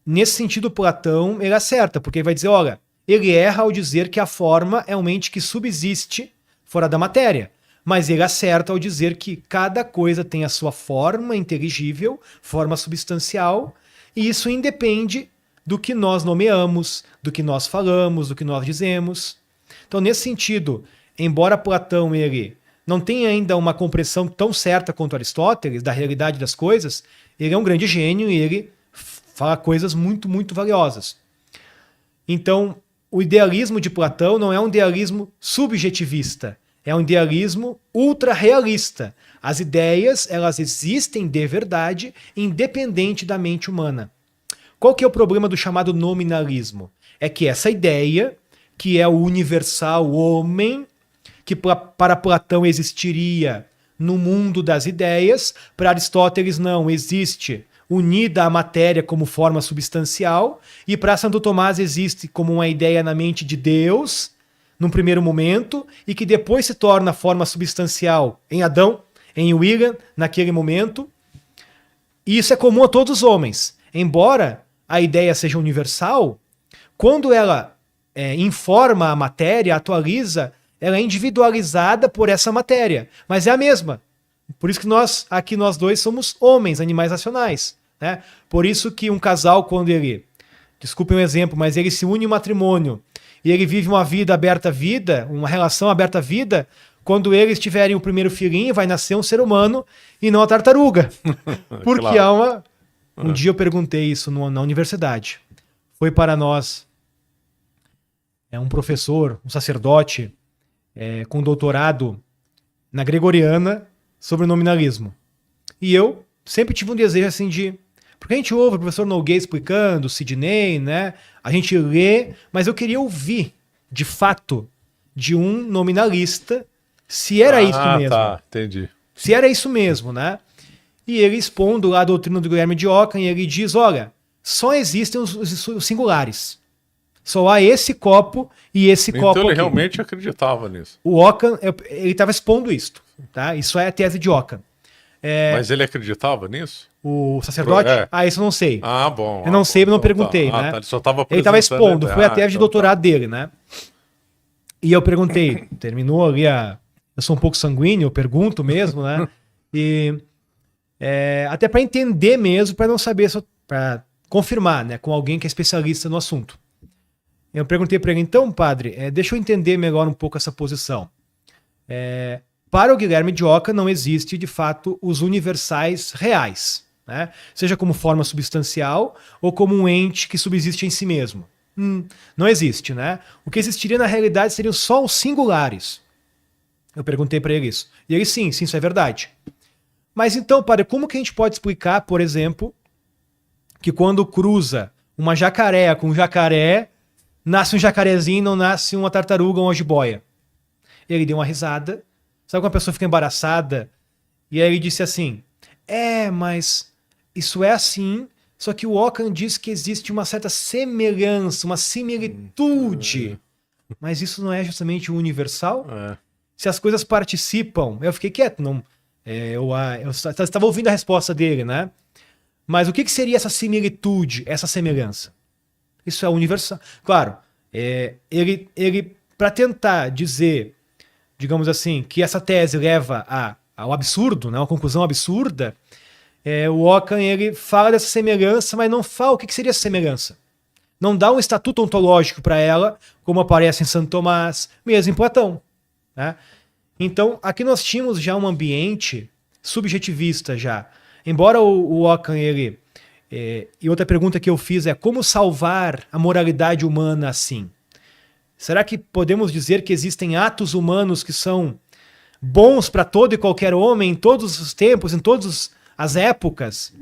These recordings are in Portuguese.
nesse sentido, Platão, ele acerta, porque ele vai dizer, olha, ele erra ao dizer que a forma é um ente que subsiste fora da matéria. Mas ele acerta ao dizer que cada coisa tem a sua forma inteligível, forma substancial, e isso independe do que nós nomeamos, do que nós falamos, do que nós dizemos. Então, nesse sentido, embora Platão ele não tenha ainda uma compreensão tão certa quanto Aristóteles da realidade das coisas, ele é um grande gênio e ele fala coisas muito, muito valiosas. Então, o idealismo de Platão não é um idealismo subjetivista, é um idealismo ultra-realista. As ideias, elas existem de verdade, independente da mente humana. Qual que é o problema do chamado nominalismo? É que essa ideia, que é o universal homem, que para Platão existiria no mundo das ideias, para Aristóteles não, existe unida à matéria como forma substancial, e para Santo Tomás existe como uma ideia na mente de Deus, num primeiro momento, e que depois se torna forma substancial em Adão, em William, naquele momento. E isso é comum a todos os homens. Embora a ideia seja universal, quando ela informa a matéria, atualiza, ela é individualizada por essa matéria, mas é a mesma. Por isso que nós dois somos homens, animais racionais, né? Por isso que um casal, quando ele, desculpem o exemplo, mas ele se une em matrimônio e ele vive uma vida aberta à vida, uma relação aberta à vida, quando eles tiverem o primeiro filhinho, vai nascer um ser humano e não a tartaruga. Porque claro. Um dia eu perguntei isso na universidade. Foi para nós um professor, um sacerdote com doutorado na Gregoriana sobre o nominalismo. E eu sempre tive um desejo assim de... Porque a gente ouve o professor Nogueira explicando, Sidney, né? A gente lê, mas eu queria ouvir, de fato, de um nominalista, se era isso mesmo. Tá, entendi. Se era isso mesmo, né? E ele expondo lá a doutrina do Guilherme de Ockham, e ele diz, olha, só existem os singulares. Só há esse copo e esse copo aqui. Então ele realmente acreditava nisso. O Ockham, ele estava expondo isso, tá? Isso é a tese de Ockham. Mas ele acreditava nisso? O sacerdote? Isso eu não sei. Bom. Eu não sei, eu não perguntei, né? Tá. Ele só estava estava expondo, foi a tese de doutorado dele, né? E eu perguntei, terminou ali eu sou um pouco sanguíneo, eu pergunto mesmo, né? E até para entender mesmo, para não saber, para confirmar, né? Com alguém que é especialista no assunto. Eu perguntei para ele, então, padre, deixa eu entender melhor um pouco essa posição. Para o Guilherme de Ockham não existe, de fato, os universais reais, né? Seja como forma substancial ou como um ente que subsiste em si mesmo. Não existe, né? O que existiria na realidade seriam só os singulares. Eu perguntei para ele isso. E ele, sim, isso é verdade. Mas então, padre, como que a gente pode explicar, por exemplo, que quando cruza uma jacaré com um jacaré, nasce um jacarezinho e não nasce uma tartaruga ou uma jiboia? Ele deu uma risada. Sabe quando a pessoa fica embaraçada? E aí ele disse assim, mas isso é assim, só que o Ockham diz que existe uma certa semelhança, uma similitude. Mas isso não é justamente o universal? Se as coisas participam... Eu fiquei quieto, não... Eu estava ouvindo a resposta dele, né? Mas o que seria essa similitude, essa semelhança? Isso é universal. Claro, ele para tentar dizer, digamos assim, que essa tese leva ao absurdo, né, uma conclusão absurda, o Ockham ele fala dessa semelhança, mas não fala o que seria essa semelhança. Não dá um estatuto ontológico para ela, como aparece em Santo Tomás, mesmo em Platão, né? Então, aqui nós tínhamos já um ambiente subjetivista já. Embora o Ockham, ele... e outra pergunta que eu fiz é como salvar a moralidade humana assim? Será que podemos dizer que existem atos humanos que são bons para todo e qualquer homem, em todos os tempos, em todas as épocas?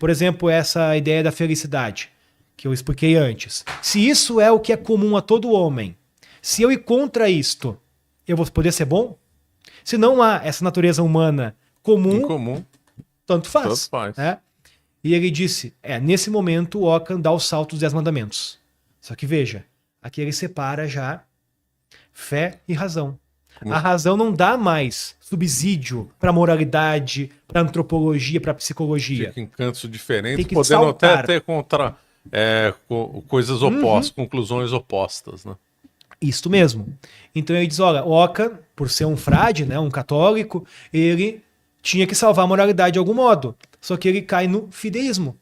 Por exemplo, essa ideia da felicidade, que eu expliquei antes. Se isso é o que é comum a todo homem, se eu ir contra isto, eu vou poder ser bom? Se não há essa natureza humana comum, tanto faz. Tanto faz. Né? E ele disse, nesse momento o Ockham dá o salto dos 10 mandamentos. Só que veja, aqui ele separa já fé e razão. A razão não dá mais subsídio para moralidade, para antropologia, para psicologia. Fica em cantos diferentes, Tem que podendo saltar. até ter coisas opostas, conclusões opostas, né? Isso mesmo. Então ele diz, olha, Oca, por ser um frade, né, um católico, ele tinha que salvar a moralidade de algum modo. Só que ele cai no fideísmo.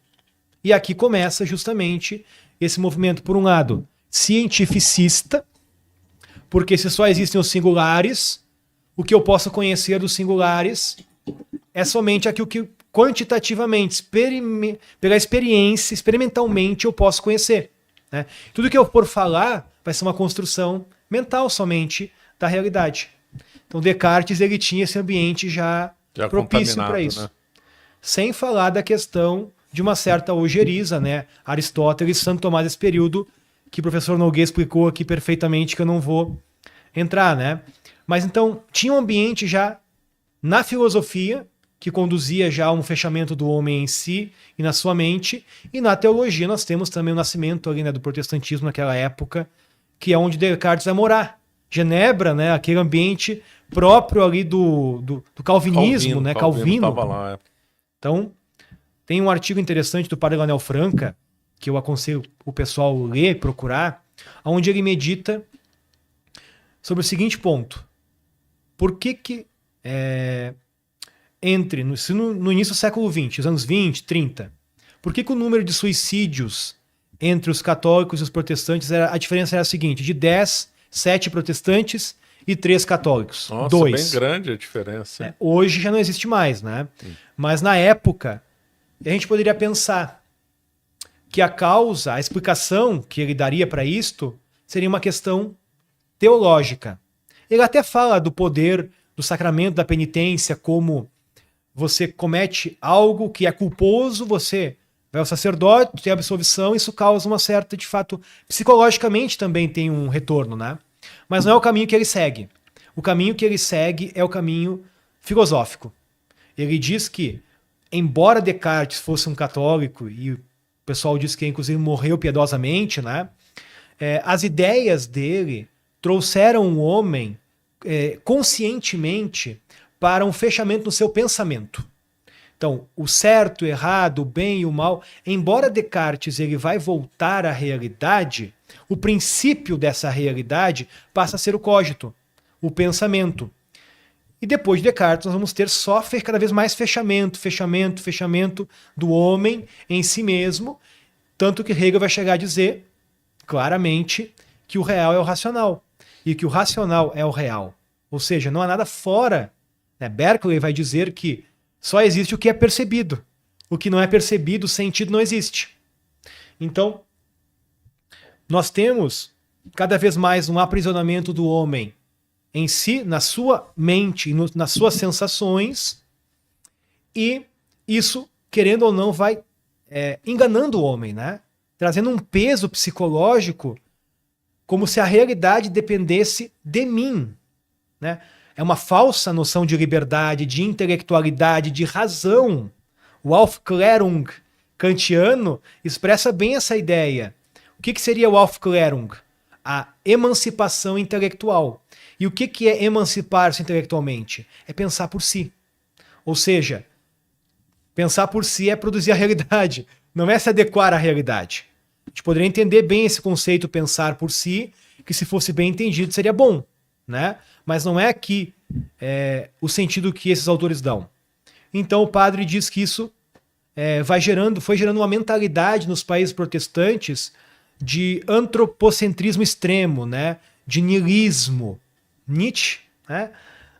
E aqui começa justamente esse movimento, por um lado, cientificista, porque se só existem os singulares, o que eu posso conhecer dos singulares é somente aquilo que quantitativamente, pela experiência, experimentalmente eu posso conhecer. Né? Tudo que eu for falar vai ser uma construção mental somente da realidade. Então Descartes ele tinha esse ambiente já propício para isso. Né? Sem falar da questão de uma certa ojeriza, né? Aristóteles, Santo Tomás, esse período que o professor Nogueira explicou aqui perfeitamente, que eu não vou entrar, né? Mas então tinha um ambiente já na filosofia que conduzia já a um fechamento do homem em si e na sua mente, e na teologia nós temos também o nascimento ali, né, do protestantismo naquela época, que é onde Descartes vai morar. Genebra, né, aquele ambiente próprio ali do calvinismo, né, Calvino. Tava lá, Então, tem um artigo interessante do padre Leonel Franca, que eu aconselho o pessoal ler, procurar, onde ele medita sobre o seguinte ponto. Por que no início do século XX, os anos 20, 30, por que o número de suicídios entre os católicos e os protestantes, a diferença era a seguinte, de 10, 7 protestantes e 3 católicos. Nossa, 2. Bem grande a diferença. Hoje já não existe mais, né? Mas na época, a gente poderia pensar que a causa, a explicação que ele daria para isto seria uma questão teológica. Ele até fala do poder do sacramento da penitência, como você comete algo que é culposo, você vai ao sacerdote, tem absolvição, isso causa uma certa, de fato, psicologicamente também tem um retorno, né? Mas não é o caminho que ele segue. O caminho que ele segue é o caminho filosófico. Ele diz que, embora Descartes fosse um católico, e o pessoal diz que inclusive morreu piedosamente, né? As ideias dele trouxeram o homem conscientemente para um fechamento no seu pensamento. Então, o certo, o errado, o bem e o mal, embora Descartes ele vai voltar à realidade, o princípio dessa realidade passa a ser o cogito, o pensamento. E depois de Descartes nós vamos ter só cada vez mais fechamento do homem em si mesmo, tanto que Hegel vai chegar a dizer claramente que o real é o racional e que o racional é o real. Ou seja, não há nada fora. Né? Berkeley vai dizer que só existe o que é percebido. O que não é percebido, o sentido não existe. Então, nós temos cada vez mais um aprisionamento do homem em si, na sua mente, nas suas sensações, e isso, querendo ou não, vai enganando o homem, né? Trazendo um peso psicológico como se a realidade dependesse de mim. Né? É uma falsa noção de liberdade, de intelectualidade, de razão. O Aufklärung kantiano expressa bem essa ideia. O que seria o Aufklärung? A emancipação intelectual. E o que é emancipar-se intelectualmente? É pensar por si. Ou seja, pensar por si é produzir a realidade, não é se adequar à realidade. A gente poderia entender bem esse conceito, pensar por si, que se fosse bem entendido seria bom, né? Mas não é aqui o sentido que esses autores dão. Então o padre diz que isso foi gerando uma mentalidade nos países protestantes de antropocentrismo extremo, né? De niilismo. Nietzsche, né?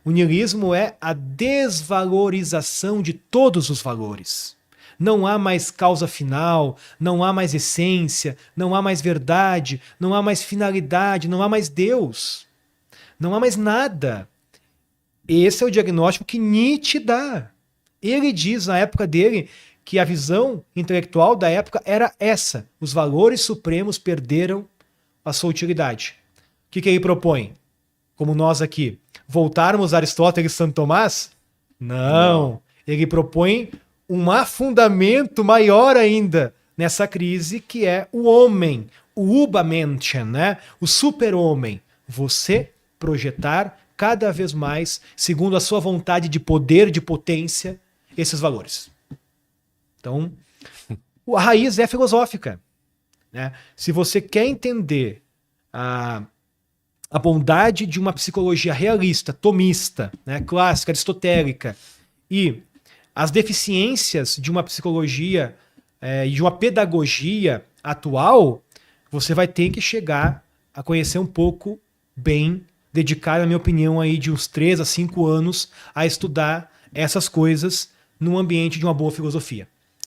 O niilismo é a desvalorização de todos os valores. Não há mais causa final, não há mais essência, não há mais verdade, não há mais finalidade, não há mais Deus. Não há mais nada. Esse é o diagnóstico que Nietzsche dá. Ele diz na época dele que a visão intelectual da época era essa. Os valores supremos perderam a sua utilidade. O que ele propõe? Como nós aqui, voltarmos a Aristóteles e Santo Tomás? Não. Ele propõe um afundamento maior ainda nessa crise, que é o homem, o Übermenschen, né? O super-homem. Você projetar cada vez mais, segundo a sua vontade de poder, de potência, esses valores. Então, a raiz é filosófica. né? Se você quer entender a bondade de uma psicologia realista, tomista, né, clássica, aristotélica, e as deficiências de uma psicologia e de uma pedagogia atual, você vai ter que chegar a conhecer um pouco bem, dedicar, na minha opinião, aí de uns 3 a 5 anos a estudar essas coisas no ambiente de uma boa filosofia.